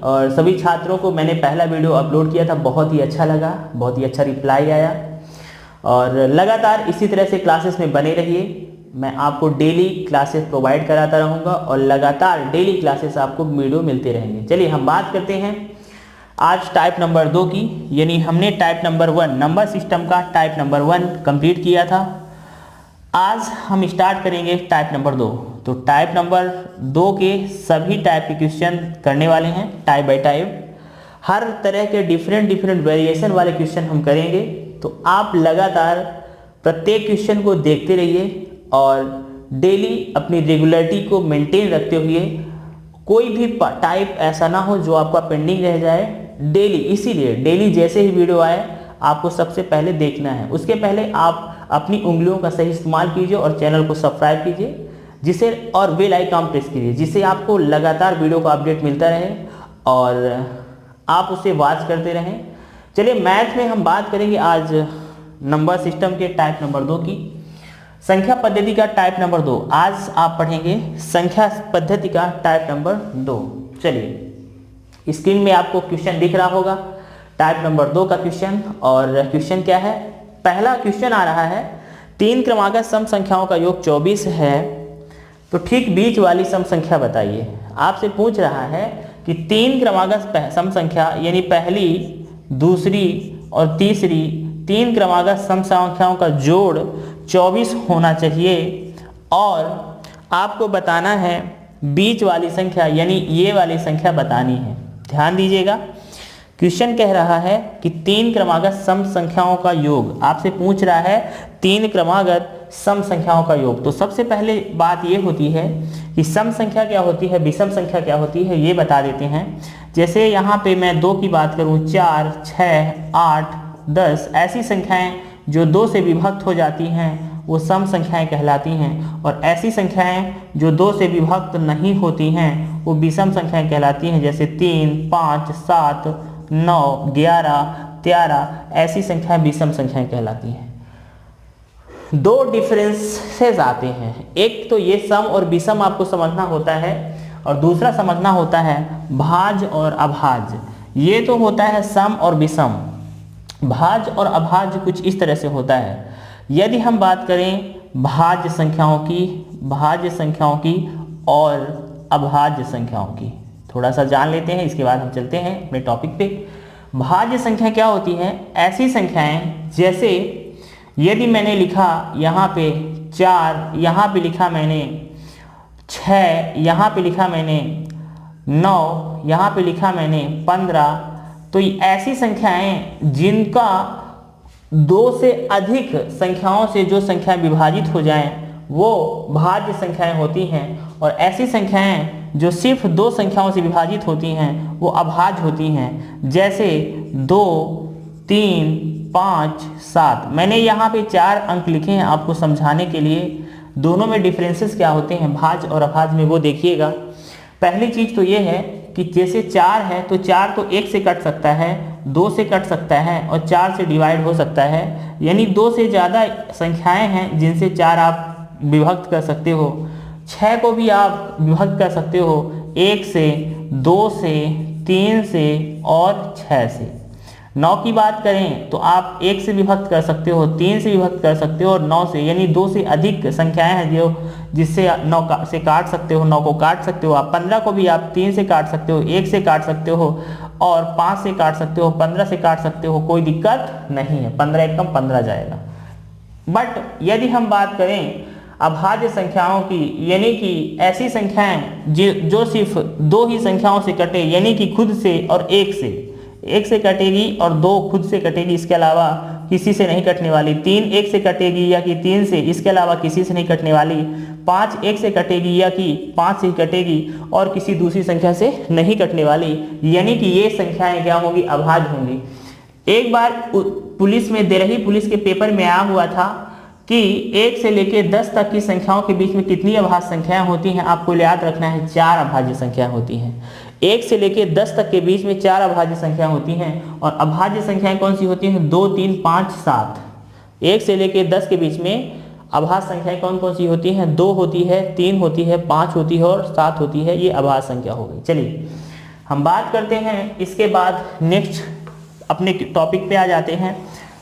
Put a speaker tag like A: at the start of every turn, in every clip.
A: और सभी छात्रों को मैंने पहला वीडियो अपलोड किया था, बहुत ही अच्छा लगा, बहुत ही अच्छा रिप्लाई आया। और लगातार इसी तरह से क्लासेस में बने रहिए। मैं आपको डेली क्लासेस प्रोवाइड कराता रहूँगा और लगातार डेली क्लासेस आपको वीडियो मिलते रहेंगे। चलिए हम बात करते हैं आज टाइप नंबर 2 की, यानी हमने टाइप नंबर 1 नंबर सिस्टम का टाइप नंबर 1 कंप्लीट किया था। आज हम स्टार्ट करेंगे टाइप नंबर 2। तो टाइप नंबर 2 के सभी टाइप के क्वेश्चन करने वाले हैं, टाइप बाय टाइप। हर तरह के डिफरेंट वेरिएशन वाले क्वेश्चन हम करेंगे। तो आप लगातार प्रत्येक क्वेश्चन को देखते रहिए और डेली अपनी रेगुलरिटी को मेंटेन रखते हुए कोई भी टाइप ऐसा ना हो जो आपका पेंडिंग रह जाए। डेली, इसीलिए डेली जैसे ही वीडियो आए आपको सबसे पहले देखना है। उसके पहले आप अपनी उंगलियों का सही इस्तेमाल कीजिए और चैनल को सब्सक्राइब कीजिए, जिसे और बेल आइकन प्रेस कीजिए, जिससे आपको लगातार वीडियो का अपडेट मिलता रहे और आप उसे वॉच करते रहें। चलिए मैथ में हम बात करेंगे आज नंबर सिस्टम के टाइप नंबर 2 की, संख्या पद्धति का टाइप नंबर 2। आज आप पढ़ेंगे संख्या पद्धति का टाइप नंबर 2। चलिए स्क्रीन में आपको क्वेश्चन दिख रहा होगा, टाइप नंबर 2 का क्वेश्चन। और क्वेश्चन क्या है? पहला क्वेश्चन आ रहा है, 3 क्रमागत सम संख्याओं का योग 24 है, तो ठीक बीच वाली सम संख्या बताइए। आपसे पूछ रहा है कि 3 क्रमागत सम संख्या यानी पहली, दूसरी और तीसरी 3 क्रमागत सम संख्याओं का जोड़ 24 होना चाहिए और आपको बताना है बीच वाली संख्या यानी ये वाली संख्या बतानी है। ध्यान दीजिएगा, क्वेश्चन कह रहा है कि 3 क्रमागत सम संख्याओं का योग, आपसे पूछ रहा है 3 क्रमागत सम संख्याओं का योग। तो सबसे पहले बात ये होती है कि सम संख्या क्या होती है, विषम संख्या क्या होती है, ये बता देते हैं। जैसे यहाँ पे मैं 2 की बात करूँ, 4, 6, 8, 10 ऐसी संख्याएं जो 2 से विभक्त हो जाती हैं वो सम संख्याएं कहलाती हैं, और ऐसी संख्याएं जो 2 से विभक्त नहीं होती हैं वो विषम संख्याएं कहलाती हैं। जैसे 3, 5, 7, 9, 11, 13 ऐसी संख्याएं विषम संख्याएं कहलाती हैं। 2 डिफरेंसेस आते हैं, एक तो ये सम और विषम आपको समझना होता है और दूसरा समझना होता है भाज्य और अभाज्य। ये तो होता है सम और विषम। भाज्य और अभाज्य कुछ इस तरह से होता है। यदि हम बात करें भाज्य संख्याओं की और अभाज्य संख्याओं की, थोड़ा सा जान लेते हैं, इसके बाद हम चलते हैं अपने टॉपिक पे। भाज्य संख्या क्या होती हैं? ऐसी संख्याएं जैसे यदि मैंने लिखा यहाँ पे 4, यहाँ पे लिखा मैंने 6, यहाँ पे लिखा मैंने 9, यहाँ पे लिखा मैंने 15, तो ऐसी संख्याएं जिनका 2 से अधिक संख्याओं से जो संख्याएं विभाजित हो जाएं वो भाज्य संख्याएं होती हैं, और ऐसी संख्याएं जो सिर्फ 2 संख्याओं से विभाजित होती हैं वो अभाज्य होती हैं। जैसे 2, 3, 5, 7। मैंने यहाँ पे 4 अंक लिखे हैं आपको समझाने के लिए। दोनों में डिफरेंसेस क्या होते हैं भाज्य और अभाज्य में, वो देखिएगा। पहली चीज़ तो ये है कि जैसे 4 है तो 4 तो 1 से कट सकता है, 2 से कट सकता है और 4 से डिवाइड हो सकता है। यानी 2 से ज़्यादा संख्याएं हैं जिनसे 4 आप विभक्त कर सकते हो। 6 को भी आप विभक्त कर सकते हो 1 से, 2 से, 3 से और 6 से। 9 की बात करें तो आप 1 से विभक्त कर सकते हो, 3 से विभक्त कर सकते हो और 9 से, यानी 2 से अधिक संख्याएं हैं जो जिससे 9 से काट सकते हो, 9 को काट सकते हो आप। 15 को भी आप 3 से काट सकते हो, 1 से काट सकते हो और 5 से काट सकते हो, 15 से काट सकते हो, कोई दिक्कत नहीं है। 15 एक कम 15 जाएगा। बट यदि हम बात करें अभाज्य संख्याओं की, यानी कि ऐसी संख्याएं जो सिर्फ 2 ही संख्याओं से कटे, यानी कि खुद से और 1 से कटेगी और 2 खुद से कटेगी, इसके अलावा किसी से नहीं कटने वाली। 3 1 से कटेगी या कि 3 से, इसके अलावा किसी से नहीं कटने वाली। 5 1 से कटेगी या कि 5 से ही कटेगी और किसी दूसरी संख्या से नहीं कटने वाली, यानी कि ये संख्याएं क्या होंगी? अभाज्य होंगी। एक बार पुलिस में, देरही पुलिस के पेपर में आया हुआ था कि 1 से लेकर 10 तक की संख्याओं के बीच में कितनी अभाज्य संख्याएं होती हैं? आपको याद रखना है 4 अभाज्य संख्याएं होती हैं। 1 से लेकर 10 तक के बीच में 4 अभाज्य संख्याएं होती हैं। और अभाज्य संख्याएं कौन सी होती हैं? 2, 3, 5, 7। 1 से लेकर 10 के बीच में अभाज्य संख्याएं कौन कौन सी होती हैं? 2 होती है, 3 होती है, 5 होती है और 7 होती है। ये अभाज्य संख्या हो गई। चलिए हम बात करते हैं इसके बाद नेक्स्ट अपने टॉपिक पे आ जाते हैं,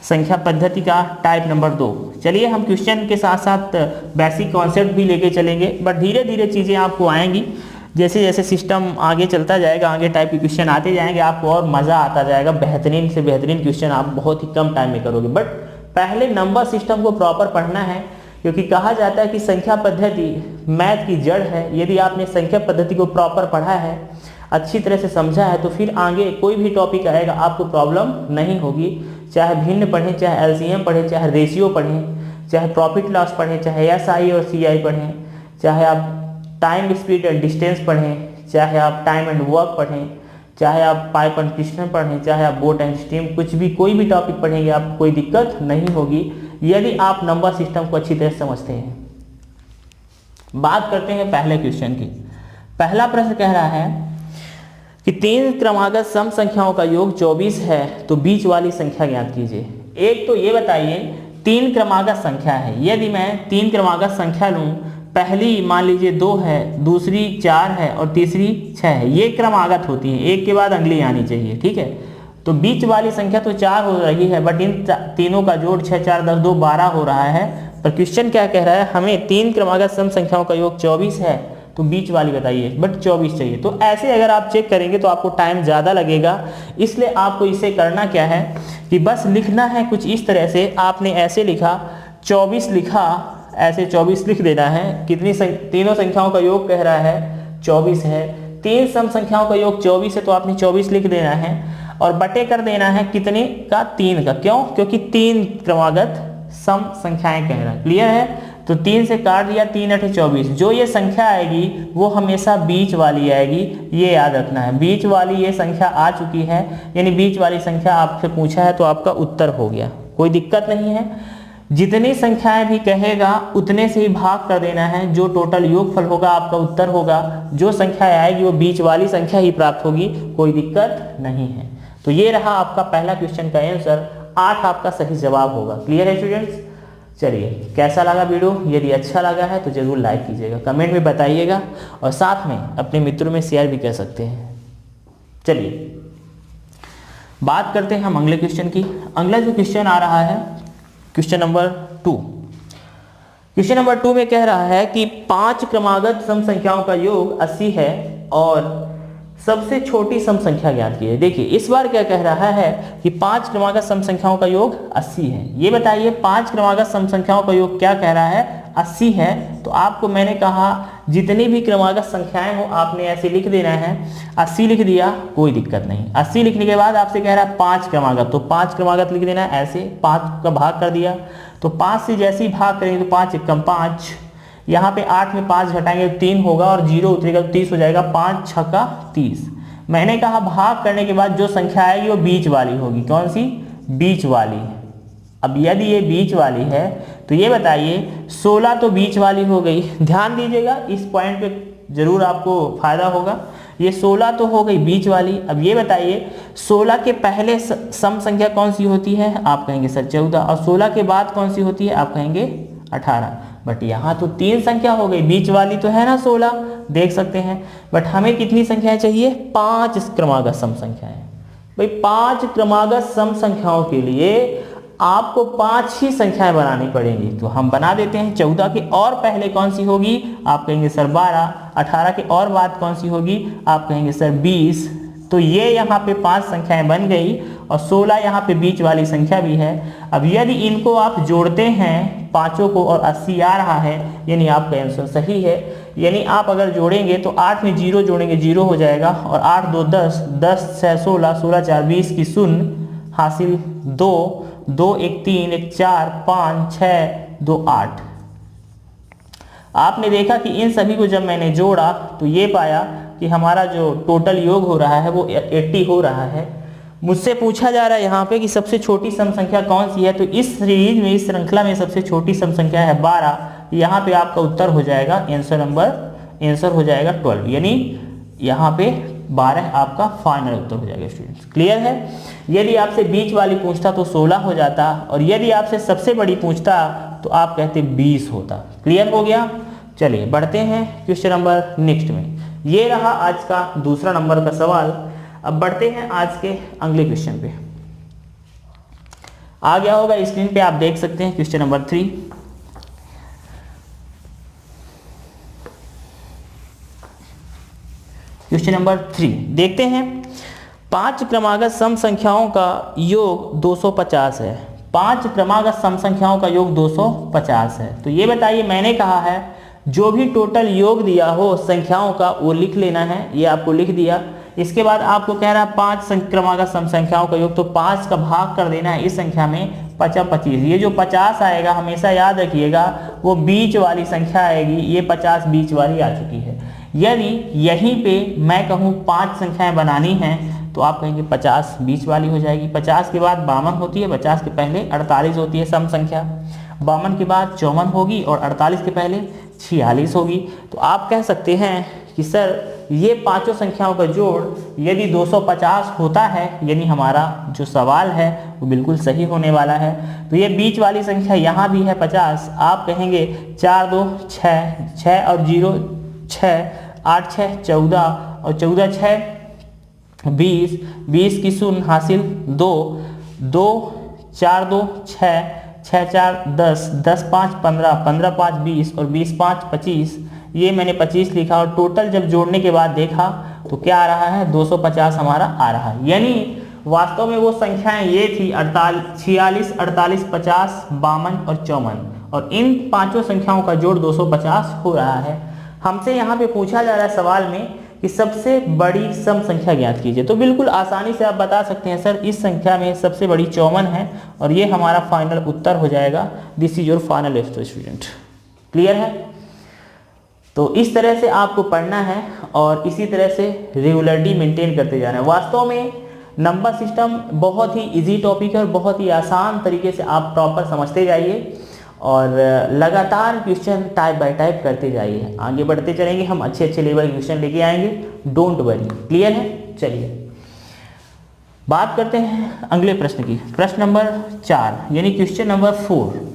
A: संख्या पद्धति का टाइप नंबर 2। चलिए हम क्वेश्चन के साथ साथ बेसिक कॉन्सेप्ट भी लेके चलेंगे, बट धीरे धीरे चीज़ें आपको आएंगी। जैसे जैसे सिस्टम आगे चलता जाएगा, आगे टाइप के क्वेश्चन आते जाएंगे, आपको और मज़ा आता जाएगा। बेहतरीन से बेहतरीन क्वेश्चन आप बहुत ही कम टाइम में करोगे। बट पहले नंबर सिस्टम को प्रॉपर पढ़ना है, क्योंकि कहा जाता है कि संख्या पद्धति मैथ की जड़ है। यदि आपने संख्या पद्धति को प्रॉपर पढ़ा है, अच्छी तरह से समझा है, तो फिर आगे कोई भी टॉपिक आएगा आपको प्रॉब्लम नहीं होगी। चाहे भिन्न पढ़ें, चाहे एलसीएम पढ़ें, चाहे रेशियो पढ़ें, चाहे प्रॉफिट लॉस पढ़ें, चाहे एसआई और सीआई पढ़ें, चाहे आप टाइम स्पीड एंड डिस्टेंस पढ़ें, चाहे आप टाइम एंड वर्क पढ़ें, चाहे आप पाइप एंड पिस्टन पढ़ें, चाहे आप बोट एंड स्टीम, कुछ भी कोई भी टॉपिक पढ़ेंगे आपको कोई दिक्कत नहीं होगी यदि आप नंबर सिस्टम को अच्छी तरह समझते हैं। बात करते हैं पहले क्वेश्चन की। पहला प्रश्न कह रहा है कि 3 क्रमागत सम संख्याओं का योग 24 है, तो बीच वाली संख्या ज्ञात कीजिए। एक तो ये बताइए 3 क्रमागत संख्या है, यदि मैं 3 क्रमागत संख्या लूँ, पहली मान लीजिए 2 है, दूसरी 4 है और तीसरी 6 है, ये क्रमागत होती है, एक के बाद अगली आनी चाहिए, ठीक है। तो बीच वाली संख्या तो 4 हो रही है, बट इन तीनों का जोड़ 6 4 10 2 12 हो रहा है। पर क्वेश्चन क्या कह रहा है, हमें 3 क्रमागत सम संख्याओं का योग 24 है, तो बीच वाली बताइए, बट 24 चाहिए। तो ऐसे अगर आप चेक करेंगे तो आपको टाइम ज़्यादा लगेगा, इसलिए आपको इसे करना क्या है कि बस लिखना है कुछ इस तरह से। आपने ऐसे लिखा 24 लिखा, ऐसे 24 लिख देना है। कितनी तीनों संख्याओं का योग कह रहा है 24 है, 3 सम संख्याओं का योग 24 है, तो आपने 24 लिख देना है और बटे कर देना है कितने का, 3 का। क्यों? क्योंकि 3 क्रमागत सम संख्याएं कह रहा है। क्लियर है? तो 3 से काट दिया, 3 8 24। जो ये संख्या आएगी वो हमेशा बीच वाली आएगी, ये याद रखना है। बीच वाली ये संख्या आ चुकी है, यानी बीच वाली संख्या आपसे पूछा है तो आपका उत्तर हो गया, कोई दिक्कत नहीं है। जितनी संख्याएं भी कहेगा उतने से ही भाग कर देना है, जो टोटल योगफल होगा आपका उत्तर होगा। जो संख्या आएगी वो बीच वाली संख्या ही प्राप्त होगी, कोई दिक्कत नहीं है। तो ये रहा आपका पहला क्वेश्चन का आंसर, 8 आपका सही जवाब होगा। क्लियर है स्टूडेंट्स? चलिए, कैसा लगा वीडियो? यदि अच्छा लगा है तो जरूर लाइक कीजिएगा, कमेंट में बताइएगा और साथ में अपने मित्रों में शेयर भी कर सकते हैं। चलिए बात करते हैं हम अगले क्वेश्चन की। अगला जो क्वेश्चन आ रहा है क्वेश्चन नंबर 2। क्वेश्चन नंबर 2 में कह रहा है कि 5 क्रमागत सम संख्याओं का योग 80 है और सबसे छोटी सम संख्या ज्ञात कीजिए। देखिए इस बार क्या कह रहा है कि 5 क्रमागत सम संख्याओं का योग 80 है। ये बताइए 5 क्रमागत सम संख्याओं का योग क्या कह रहा है, 80 है। तो आपको मैंने कहा जितनी भी क्रमागत संख्याएं हो आपने ऐसे लिख देना है। 80 लिख दिया, कोई दिक्कत नहीं। 80 लिखने के बाद आपसे कह रहा है 5 क्रमागत, तो 5 क्रमागत लिख देना है ऐसे। 5 का भाग कर दिया, तो 5 से जैसे ही भाग करेंगे तो 5 एकम 5, यहाँ पे 8 में 5 घटाएंगे तो 3 होगा और 0 उतरेगा तो 30 हो जाएगा। 5 छक्का 30। मैंने कहा भाग करने के बाद जो संख्या आएगी वो बीच वाली होगी। कौन सी? बीच वाली। अब यदि ये बीच वाली है तो ये बताइए 16 तो बीच वाली हो गई। ध्यान दीजिएगा, इस पॉइंट पे जरूर आपको फायदा होगा। ये 16 तो हो गई बीच वाली। अब ये बताइए 16 के पहले सम संख्या कौन सी होती है? आप कहेंगे सर 14। और 16 के बाद कौन सी होती है? आप कहेंगे 18। बट यहाँ तो 3 संख्या हो गई, बीच वाली तो है ना 16, देख सकते हैं। बट हमें कितनी संख्याएं चाहिए? 5 क्रमागत सम संख्याएं। भाई 5 क्रमागत सम संख्याओं के लिए आपको 5 ही संख्याएं बनानी पड़ेंगी। तो हम बना देते हैं। 14 के और पहले कौन सी होगी? आप कहेंगे सर 12। 18 के और बाद कौन सी होगी? आप कहेंगे सर 20। तो ये यहाँ पे 5 संख्याएं बन गई और 16 यहाँ पे बीच वाली संख्या भी है। अब यदि इनको आप जोड़ते हैं पांचों को और 80 आ रहा है, यानी आपका आंसर सही है। यानी आप अगर जोड़ेंगे तो 8 में 0 जोड़ेंगे 0 हो जाएगा और 8 2 10, 10 6 16, 16 4 20 की शून्य हासिल 2, 2 1 3 1 4 5 6 2 8। आपने देखा कि इन सभी को जब मैंने जोड़ा तो ये पाया कि हमारा जो टोटल योग हो रहा है वो 80 हो रहा है। मुझसे पूछा जा रहा है यहाँ पे कि सबसे छोटी सम संख्या कौन सी है, तो इस सीरीज में, इस श्रृंखला में सबसे छोटी सम संख्या है 12। यहाँ पे आपका उत्तर हो जाएगा आंसर हो जाएगा 12, यानी यहाँ पे 12 आपका फाइनल उत्तर हो जाएगा स्टूडेंट्स। क्लियर है? यदि आपसे बीच वाली पूछता तो 16 हो जाता और यदि आपसे सबसे बड़ी पूछता तो आप कहते 20 होता। क्लियर हो गया? चलिए बढ़ते हैं क्वेश्चन नंबर नेक्स्ट में। ये रहा आज का दूसरा नंबर का सवाल। अब बढ़ते हैं आज के अगले क्वेश्चन पे। आ गया होगा स्क्रीन पे, आप देख सकते हैं क्वेश्चन नंबर 3। क्वेश्चन नंबर 3 देखते हैं। 5 क्रमागत सम संख्याओं का योग 250 है। 5 क्रमागत सम संख्याओं का योग 250 है। तो ये बताइए, मैंने कहा है जो भी टोटल योग दिया हो संख्याओं का वो लिख लेना है। ये आपको लिख दिया। इसके बाद आपको कह रहा है 5 क्रमागत सम संख्याओं का योग, तो 5 का भाग कर देना है इस संख्या में 25। ये जो 50 आएगा हमेशा याद रखिएगा वो बीच वाली संख्या आएगी। ये 50 बीच वाली आ चुकी है। यदि यहीं पे मैं कहूँ 5 संख्याएं बनानी हैं तो आप कहेंगे 50 बीच वाली हो जाएगी। 50 के बाद 52 होती है, 50 के पहले 48 होती है सम संख्या, 52 के बाद 54 होगी और 48 के पहले 46 होगी। तो आप कह सकते हैं कि सर ये पांचों संख्याओं का जोड़ यदि 250 होता है, यानी हमारा जो सवाल है वो बिल्कुल सही होने वाला है। तो ये बीच वाली संख्या यहाँ भी है 50। आप कहेंगे 4 2 6, 6 और 0 6, 8 6 14 और 14 6 20, 20 की शून्य हासिल 2, 2 4 2 6, 6 4 10, 10 5 15, 15 5 20 और 20 5 25। ये मैंने 25 लिखा और टोटल जब जोड़ने के बाद देखा तो क्या आ रहा है 250 हमारा आ रहा है। यानी वास्तव में वो संख्याएं ये थी 46, 48, 50, 52 और 54 और इन पांचों संख्याओं का जोड़ 250 हो रहा है। हमसे यहाँ पे पूछा जा रहा है सवाल में कि सबसे बड़ी सम संख्या ज्ञात कीजिए। तो बिल्कुल आसानी से आप बता सकते हैं सर इस संख्या में सबसे बड़ी 54 है और ये हमारा फाइनल उत्तर हो जाएगा। This is your final answer student. Clear है? तो इस तरह से आपको पढ़ना है और इसी तरह से रेगुलरिटी मेंटेन करते जाना है। वास्तव में नंबर सिस्टम बहुत ही इजी टॉपिक है और बहुत ही आसान तरीके से आप प्रॉपर समझते जाइए और लगातार क्वेश्चन टाइप बाय टाइप करते जाइए। आगे बढ़ते चलेंगे, हम अच्छे अच्छे लेवल के क्वेश्चन लेके आएंगे, डोंट वरी। क्लियर है? चलिए बात करते हैं अगले प्रश्न की। प्रश्न नंबर 4 यानी क्वेश्चन नंबर 4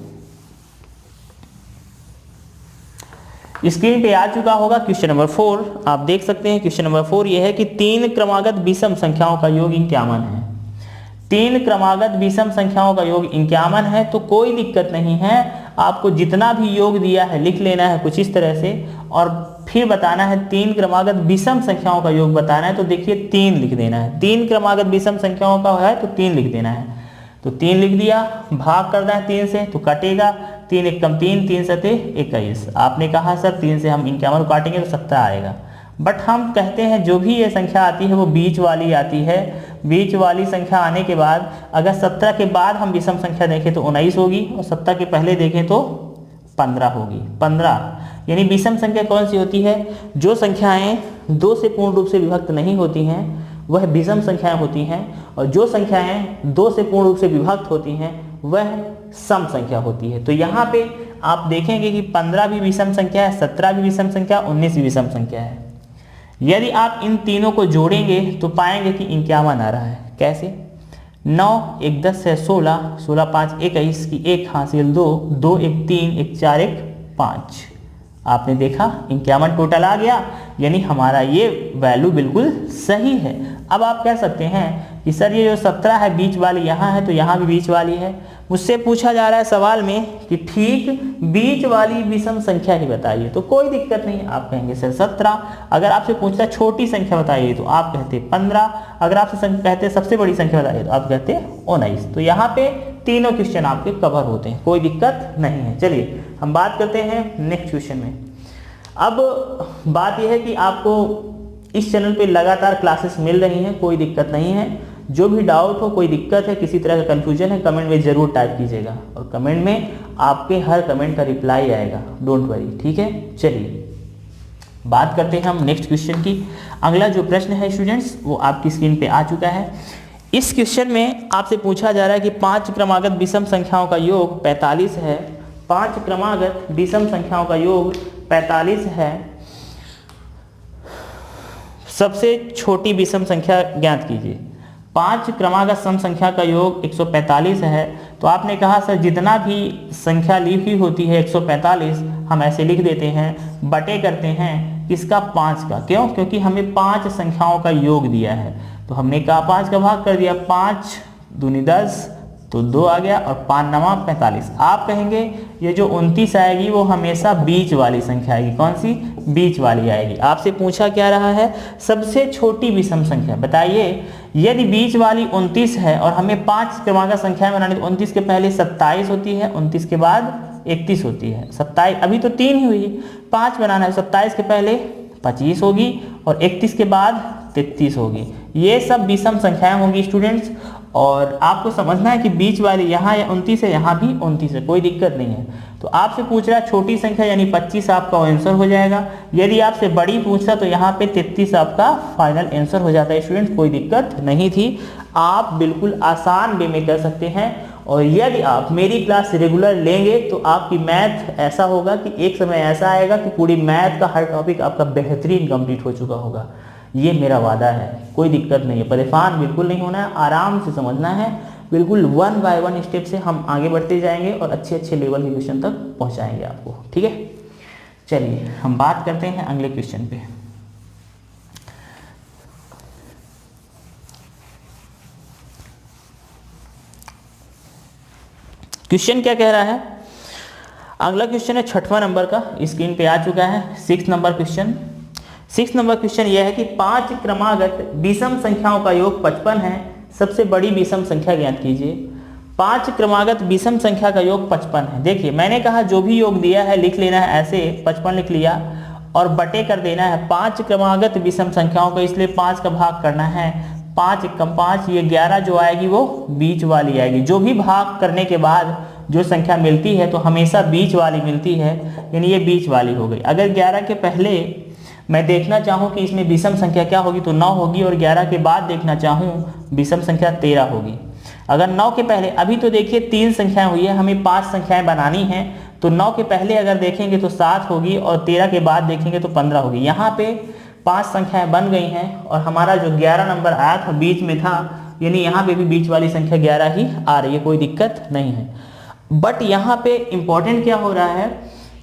A: स्क्रीन पे आ चुका होगा। क्वेश्चन नंबर 4 आप देख सकते हैं। क्वेश्चन नंबर 4 ये है कि 3 क्रमागत विषम संख्याओं का योग 51 है। 3 क्रमागत विषम संख्याओं का योग 51 है। तो कोई दिक्कत नहीं है, आपको जितना भी योग दिया है लिख लेना है कुछ इस तरह से और फिर बताना है 3 क्रमागत विषम संख्याओं का योग बताना है। तो देखिए 3 लिख देना है। 3 क्रमागत विषम संख्याओं का है तो 3 लिख देना है। तो 3 लिख दिया, भाग करना है 3 से तो कटेगा 3 एक कम 3, 3 सते 21। आपने कहा सर 3 से हम 51 को काटेंगे तो 17 आएगा। बट हम कहते हैं जो भी ये संख्या आती है वो बीच वाली आती है। बीच वाली संख्या आने के बाद अगर 17 के बाद हम विषम संख्या देखें तो 19 होगी और 17 के पहले देखें तो 15 होगी। 15 यानी विषम संख्या कौन सी होती है? जो संख्याएं 2 से पूर्ण रूप से विभक्त नहीं होती हैं वह विषम संख्याएं होती हैं और जो संख्याएं 2 से पूर्ण रूप से विभक्त होती हैं वह सम संख्या होती है। तो यहाँ पे आप देखेंगे कि 15 भी विषम संख्या है, 17 भी विषम संख्या, 19 भी विषम संख्या है। यदि आप इन तीनों को जोड़ेंगे तो पाएंगे कि 51 आ रहा है। कैसे? 9 1 10 है 16, 16 5 21 की 1 हासिल 2, 2 1 3, 1 4 1 5। आपने देखा 51 टोटल आ गया, यानी हमारा ये वैल्यू बिल्कुल सही है। अब आप कह सकते हैं कि सर ये जो 17 है बीच वाली यहाँ है तो यहाँ भी बीच वाली है। मुझसे पूछा जा रहा है सवाल में कि ठीक बीच वाली विषम संख्या ही बताइए। तो कोई दिक्कत नहीं, आप कहेंगे सर 17। अगर आपसे पूछता छोटी संख्या बताइए तो आप कहते 15। अगर आपसे कहते सबसे बड़ी संख्या बताइए तो आप कहते 19। तो यहाँ पे तीनों क्वेश्चन आपके कवर होते हैं, कोई दिक्कत नहीं है। चलिए हम बात करते हैं नेक्स्ट क्वेश्चन में। अब बात यह है कि आपको इस चैनल पे लगातार क्लासेस मिल रही हैं, कोई दिक्कत नहीं है। जो भी डाउट हो, कोई दिक्कत है, किसी तरह का कंफ्यूजन है, कमेंट में जरूर टाइप कीजिएगा और कमेंट में आपके हर कमेंट का रिप्लाई आएगा, डोंट वरी। ठीक है, चलिए बात करते हैं हम नेक्स्ट क्वेश्चन की। अगला जो प्रश्न है स्टूडेंट्स वो आपकी स्क्रीन पे आ चुका है। इस क्वेश्चन में आपसे पूछा जा रहा है कि 5 क्रमागत विषम संख्याओं का योग 45 है। 5 क्रमागत विषम संख्याओं का योग 45 है। सबसे छोटी विषम संख्या ज्ञात कीजिए। 5 क्रमागत सम संख्या का योग 145 है। तो आपने कहा सर जितना भी संख्या लिखी होती है 145 हम ऐसे लिख देते हैं, बटे करते हैं किसका? 5 का। क्यों? क्योंकि हमें 5 संख्याओं का योग दिया है, तो हमने कहा 5 का भाग कर दिया, 5 दूनी 10, तो 2 आ गया, और 5 नवा 45। आप कहेंगे ये जो 29 आएगी वो हमेशा बीच वाली संख्या आएगी। कौन सी? बीच वाली आएगी। आपसे पूछा क्या रहा है? सबसे छोटी विषम संख्या बताइए। यदि बीच वाली 29 है और हमें 5 क्रमांक संख्या बनानी, तो 29 के पहले 27 होती है, 29 के बाद 31 होती है, 27 अभी तो 3 ही हुई, 5 बनाना है, 27 के पहले 25 होगी और 31 के बाद 33 होगी। ये सब विषम संख्याएं होंगी स्टूडेंट्स, और आपको समझना है कि बीच वाली यहाँ या 29 है, यहाँ भी 29 है, कोई दिक्कत नहीं है। तो आपसे पूछ रहा है छोटी संख्या यानी 25 आपका आंसर हो जाएगा। यदि आपसे बड़ी पूछता तो यहाँ पे 33 आपका फाइनल आंसर हो जाता है स्टूडेंट्स, कोई दिक्कत नहीं थी। आप बिल्कुल आसान वे में कर सकते हैं, और यदि आप मेरी क्लास रेगुलर लेंगे तो आपकी मैथ ऐसा होगा कि एक समय ऐसा आएगा कि पूरी मैथ का हर टॉपिक आपका बेहतरीन कंप्लीट हो चुका होगा। ये मेरा वादा है, कोई दिक्कत नहीं है, परेशान बिल्कुल नहीं होना है, आराम से समझना है, बिल्कुल 1 बाय 1 स्टेप से हम आगे बढ़ते जाएंगे और अच्छे अच्छे लेवल के क्वेश्चन तक पहुंचाएंगे आपको। ठीक है, चलिए हम बात करते हैं अगले क्वेश्चन पे। क्वेश्चन क्या कह रहा है? अगला क्वेश्चन है 6वां नंबर का, स्क्रीन पे आ चुका है। 6 नंबर क्वेश्चन। 6 नंबर क्वेश्चन यह है कि 5 क्रमागत विषम संख्याओं का योग 55 है, सबसे बड़ी विषम संख्या ज्ञात कीजिए। 5 क्रमागत विषम संख्या का योग 55 है। देखिए मैंने कहा जो भी योग दिया है लिख लेना है, ऐसे 55 लिख लिया और बटे कर देना है 5 क्रमागत विषम संख्याओं को, इसलिए 5 का भाग करना है, 5 एकम 5, ये 11 जो आएगी वो बीच वाली आएगी। जो भी भाग करने के बाद जो संख्या मिलती है तो हमेशा बीच वाली मिलती है, यानी ये बीच वाली हो गई। अगर 11 के पहले मैं देखना चाहूँ कि इसमें विषम संख्या क्या होगी तो 9 होगी, और 11 के बाद देखना चाहूँ विषम संख्या 13 होगी। अगर 9 के पहले, अभी तो देखिए 3 संख्याएं हुई है, हमें 5 संख्याएं बनानी हैं, तो 9 के पहले अगर देखेंगे तो 7 होगी, और 13 के बाद देखेंगे तो 15 होगी। यहाँ पे 5 संख्याएं बन गई हैं, और हमारा जो 11 नंबर आया था बीच में था, यानी यहाँ पे भी बीच वाली संख्या 11 ही आ रही है, कोई दिक्कत नहीं है। बट यहाँ पे इंपॉर्टेंट क्या हो रहा है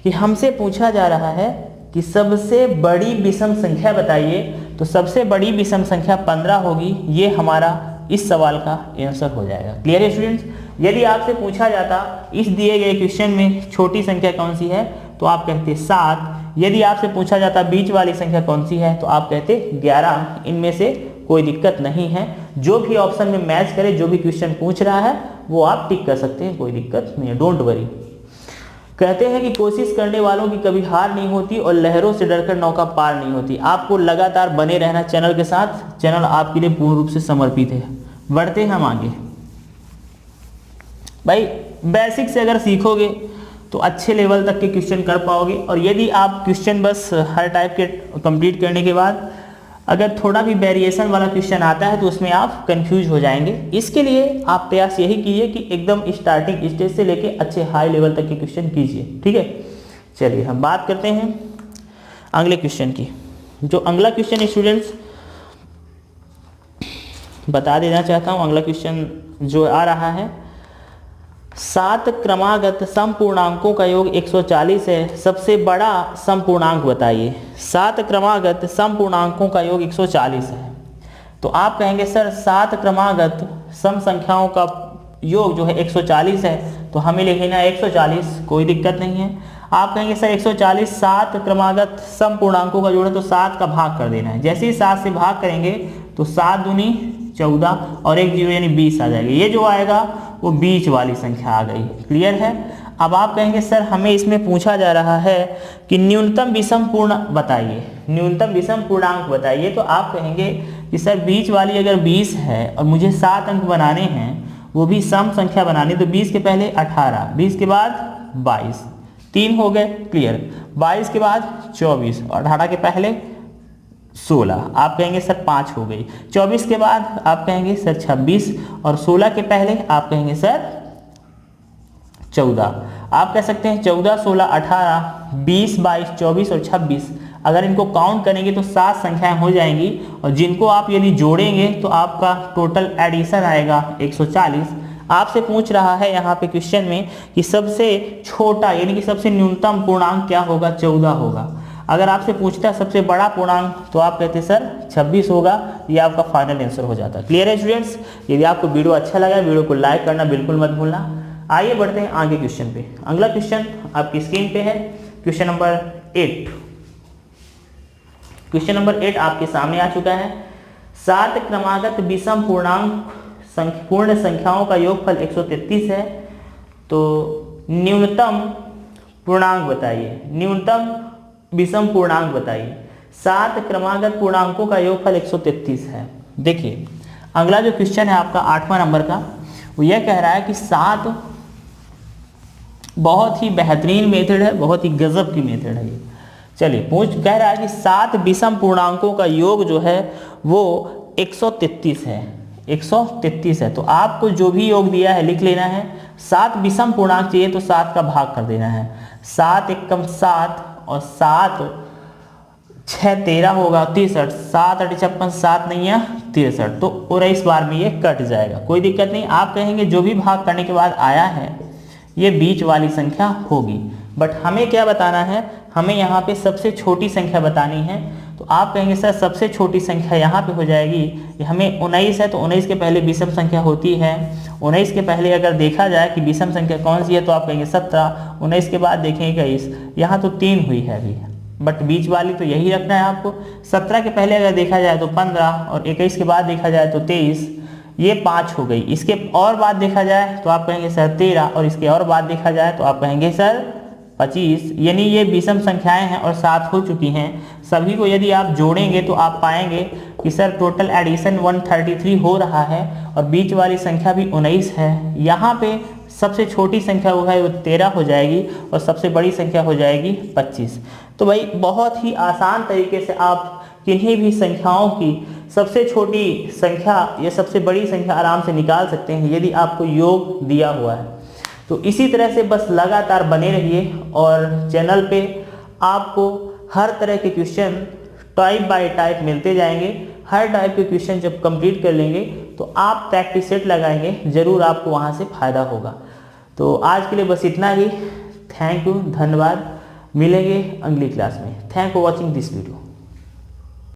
A: कि हमसे पूछा जा रहा है कि सबसे बड़ी विषम संख्या बताइए, तो सबसे बड़ी विषम संख्या 15 होगी, ये हमारा इस सवाल का आंसर हो जाएगा। क्लियर है स्टूडेंट्स? यदि आपसे पूछा जाता इस दिए गए क्वेश्चन में छोटी संख्या कौन सी है तो आप कहते 7। यदि आपसे पूछा जाता बीच वाली संख्या कौन सी है तो आप कहते 11। इनमें से कोई दिक्कत नहीं है, जो भी ऑप्शन में मैच करे, जो भी क्वेश्चन पूछ रहा है वो आप टिक कर सकते हैं, कोई दिक्कत नहीं है, डोंट वरी। कहते हैं कि कोशिश करने वालों की कभी हार नहीं होती और लहरों से डरकर नौका पार नहीं होती। आपको लगातार बने रहना चैनल के साथ, चैनल आपके लिए पूर्ण रूप से समर्पित है। बढ़ते हैं हम आगे। भाई बेसिक से अगर सीखोगे तो अच्छे लेवल तक के क्वेश्चन कर पाओगे, और यदि आप क्वेश्चन बस हर टाइप के कंप्लीट करने के बाद अगर थोड़ा भी वेरिएशन वाला क्वेश्चन आता है तो उसमें आप कंफ्यूज हो जाएंगे। इसके लिए आप प्रयास यही कीजिए कि एकदम स्टार्टिंग स्टेज से लेके अच्छे हाई लेवल तक के क्वेश्चन कीजिए। ठीक है, चलिए हम बात करते हैं अगले क्वेश्चन की। जो अगला क्वेश्चन स्टूडेंट्स बता देना चाहता हूँ, अगला क्वेश्चन जो आ रहा है, 7 क्रमागत समपूर्णांकों का योग 140 है, सबसे बड़ा समपूर्णांक बताइए। 7 क्रमागत समपूर्णांकों का योग 140 है, तो आप कहेंगे सर 7 क्रमागत सम संख्याओं का योग जो है 140 है, तो हमें लिखना है 140, कोई दिक्कत नहीं है। आप कहेंगे सर 140 7 क्रमागत समपूर्णांकों का जोड़ है, तो 7 का भाग कर देना है। जैसे ही 7 से भाग करेंगे तो 7 दूनी 14 और 1 0 यानी 20 आ जाएगा। ये जो आएगा वो बीच वाली संख्या आ गई। क्लियर है? अब आप कहेंगे सर हमें इसमें पूछा जा रहा है कि न्यूनतम विषम पूर्ण बताइए, न्यूनतम विषम पूर्णांक बताइए। तो आप कहेंगे कि सर बीच वाली अगर 20 है और मुझे 7 अंक बनाने हैं, वो भी सम संख्या बनानी, तो 20 के पहले 18, 20 के बाद 22, 3 हो गए। क्लियर? 22 के बाद 24 और 18 के पहले 16। आप कहेंगे सर 5 हो गई। 24 के बाद आप कहेंगे सर 26 और 16 के पहले आप कहेंगे सर 14। आप कह सकते हैं 14 16 18 20 22 24 और 26। अगर इनको काउंट करेंगे तो 7 संख्याएं हो जाएंगी, और जिनको आप यदि जोड़ेंगे तो आपका टोटल एडिशन आएगा 140। आपसे पूछ रहा है यहाँ पे क्वेश्चन में कि सबसे छोटा यानी कि सबसे न्यूनतम पूर्णांक क्या होगा? 14 होगा। अगर आपसे पूछता है सबसे बड़ा पूर्णांक तो आप कहते हैं सर 26 होगा, ये आपका फाइनल आंसर हो जाता है। क्लियर है स्टूडेंट्स? यदि आपको वीडियो अच्छा लगा वीडियो को लाइक करना बिल्कुल मत भूलना। आइए बढ़ते हैं आगे क्वेश्चन पे। अगला क्वेश्चन आपकी स्क्रीन पे है, क्वेश्चन नंबर 8। क्वेश्चन नंबर 8 आपके सामने आ चुका है। 7 क्रमागत विषम पूर्ण संख्याओं का योगफल 133 है, तो न्यूनतम पूर्णांक बताइए, न्यूनतम विषम पूर्णांक बताइए। 7 क्रमागत पूर्णांकों का योगफल 133 है। देखिए अगला जो क्वेश्चन है आपका 8वां नंबर का, वो यह कह रहा है कि 7 बहुत ही बेहतरीन मेथड है, बहुत ही गजब की मेथड है ये। चलिए कह रहा है कि 7 विषम पूर्णांकों का योग जो है वो 133 है, 133 है। तो आपको जो भी योग दिया है लिख लेना है। 7 विषम पूर्णांक चाहिए तो 7 का भाग कर देना है। 7 एकम 7 और 7 6 13 होगा 63, 7 8 56, 7 नहीं है 63, तो 19 बार में ये कट जाएगा, कोई दिक्कत नहीं। आप कहेंगे जो भी भाग करने के बाद आया है ये बीच वाली संख्या होगी, बट हमें क्या बताना है, हमें यहाँ पे सबसे छोटी संख्या बतानी है। तो आप कहेंगे सर सबसे छोटी संख्या यहाँ पे हो जाएगी, हमें 19 है तो 19 के पहले विषम संख्या होती है। 19 के पहले अगर देखा जाए कि विषम संख्या कौन सी है तो आप कहेंगे 17, 19 के बाद देखेंगे 21, यहाँ तो 3 हुई है अभी, बट बीच वाली तो यही रखना है आपको। 17 के पहले अगर देखा जाए तो 15 और 21 के बाद देखा जाए तो 23, ये 5 हो गई। इसके और बाद देखा जाए तो आप कहेंगे सर 13 और इसके और बाद देखा जाए तो आप कहेंगे सर 25, यानी ये विषम संख्याएं हैं और 7 हो चुकी हैं। सभी को यदि आप जोड़ेंगे तो आप पाएंगे कि सर टोटल एडिशन 133 हो रहा है और बीच वाली संख्या भी 19 है। यहाँ पे सबसे छोटी संख्या वो है वो 13 हो जाएगी और सबसे बड़ी संख्या हो जाएगी 25। तो भाई बहुत ही आसान तरीके से आप किन्हीं भी संख्याओं की सबसे छोटी संख्या या सबसे बड़ी संख्या आराम से निकाल सकते हैं यदि आपको योग दिया हुआ है। तो इसी तरह से बस लगातार बने रहिए और चैनल पे आपको हर तरह के क्वेश्चन टाइप बाय टाइप मिलते जाएंगे। हर टाइप के क्वेश्चन जब कंप्लीट कर लेंगे तो आप प्रैक्टिस सेट लगाएंगे, ज़रूर आपको वहाँ से फ़ायदा होगा। तो आज के लिए बस इतना ही। थैंक यू, धन्यवाद। मिलेंगे अगली क्लास में। Thank for watching this video.